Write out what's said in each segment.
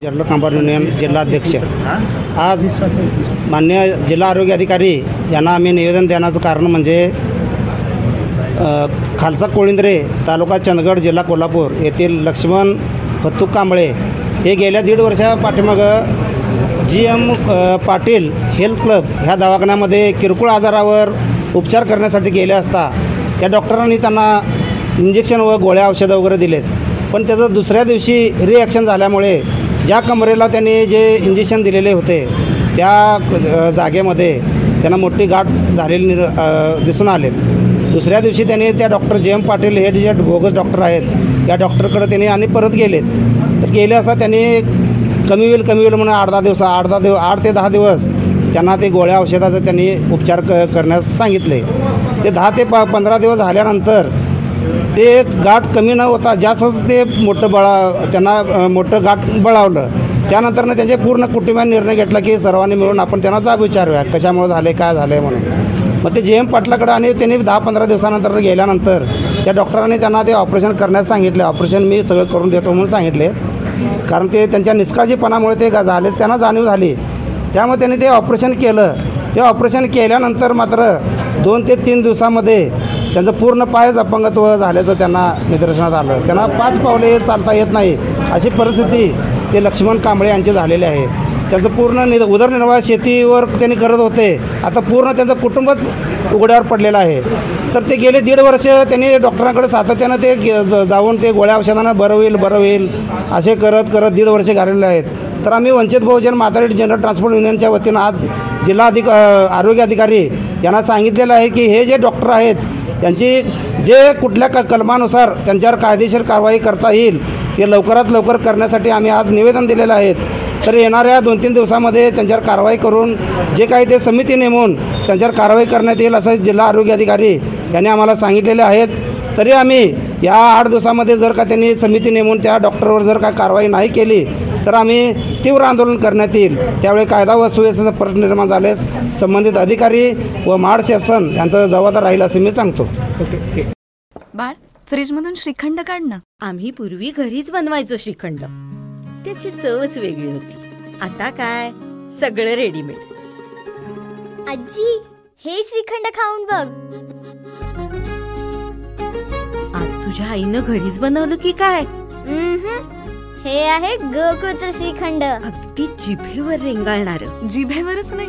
General कामगार union जिल्हाध्यक्ष आज मान्य जिल्हा आरोग्य अधिकारी यांना आम्ही निवेदन देण्याचं कारण म्हणजे खालसा कोळिंद्रे तालुका चंदगड जिल्हा कोल्हापूर येथील लक्ष्मण फत्तू कांबळे हे गेल्या 1.5 वर्षा पाठीमागं GM पाटील हेल्थ क्लब ह्या दवाखान्यामध्ये किरकोळ आजारावर उपचार करण्यासाठी गेले असता त्या डॉक्टरांनी त्यांना इंजेक्शन व गोळ्या औषधं वगैरे दिलेत, पण त्याचं दुसऱ्या दिवशी रिॲक्शन झाल्यामुळे ज्या कमरेला त्यांनी जे इंजेक्शन दिलेले होते त्या जागेमध्ये त्यांना मोठी गाठ झालेली दिसून आले। दुसऱ्या दिवशी त्यांनी त्या डॉक्टर GM पाटील हे जे बोगस डॉक्टर आहेत त्या डॉक्टरकडे त्यांनी आणि परत गेलेत। तर गेले असता त्यांनी कमी होईल म्हणून 8 ते 10 दिवस त्यांना ते गोळ्या औषधाचं त्यांनी उपचार करण्यास सांगितले। ते 10 ते 15 दिवस झाल्यानंतर ते गाठ कमी न होता जास्तच ते त्यांना मोठं गाठ बळावलं। त्यानंतर त्यांचे पूर्ण कुटुंबाने निर्णय घेतला की सर्वांनी मिळून आपण त्यांना जाब विचारूया कशामुळे झाले काय झाले म्हणून। मग ते GM पाटलाकडे आणि त्यांनी 10-15 दिवसानंतर गेल्यानंतर त्या डॉक्टरांनी त्यांना ते ऑपरेशन करण्यास सांगितले। ऑपरेशन मी सगळं करून देतो म्हणून सांगितले, कारण ते त्यांच्या निष्काळजीपणामुळे ते झाले त्यांना जाणीव झाली। त्यामुळे त्यांनी ते ऑपरेशन केलं। ते ऑपरेशन केल्यानंतर मात्र 2 ते 3 दिवसामध्ये त्यांचं पूर्ण पायच अपंगत्व झाल्याचं त्यांना निदर्शनास आलं। त्यांना 5 पावले चालता येत नाही अशी परिस्थिती ते लक्ष्मण कांबळे यांची झालेली आहे। त्यांचं पूर्ण उदरनिर्वाह शेतीवर त्यांनी करत होते, आता पूर्ण त्यांचं कुटुंबच उघड्यावर पडलेलं आहे। तर ते गेले 1.5 वर्ष त्यांनी डॉक्टरांकडे सातत्यानं ते जाऊन ते गोळ्या औषधांना बरं होईल असे करत 1.5 वर्ष घालवलेले आहेत। तर आम्ही वंचित बहुजन माथाडी जनरल ट्रान्सपोर्ट युनियनच्या वतीनं आज जिल्हा आरोग्य अधिकारी यांना सांगितलेलं आहे की हे जे डॉक्टर आहेत यांची जे कुठल्या कलमानुसार त्यांच्यावर कायदेशीर कारवाई करता येईल ते लवकरात लवकर करण्यासाठी आम्ही आज निवेदन दिलेलं आहे। तर येणाऱ्या 2-3 दिवसामध्ये त्यांच्यावर कारवाई करून जे काही ते समिती नेमून त्यांच्यावर कारवाई करण्यात येईल असं जिल्हा आरोग्य अधिकारी यांनी आम्हाला सांगितलेले आहेत। तरी आम्ही या 8 दिवसामध्ये जर का त्यांनी समिती नेमून त्या डॉक्टरवर जर का कारवाई नाही केली तर आम्ही तीव्र आंदोलन करण्यात येईल। त्यावेळी कायदा व सुव्यवस्थेचा प्रश्न निर्माण झाल्यास संबंधित अधिकारी व महाड शासन यांचा जबाबदार राहील असं मी सांगतो। बाळ, फ्रीजमधून श्रीखंड काढ ना। आम्ही पूर्वी घरीच बनवायचो श्रीखंड, त्याची चवच वेगळी होती। आता काय सगळं रेडीमेड। आजी, हे श्रीखंड खाऊन बघ। आज तुझ्या आईनं घरीच बनवलं की काय? हे आहे गोकुळचं श्रीखंड, अगदी जिभेवर रेंगाळणार। जिभेवरच नाही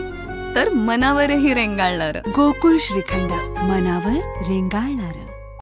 तर मनावरही रेंगाळणार। गोकुळ श्रीखंड, मनावर रेंगाळणार।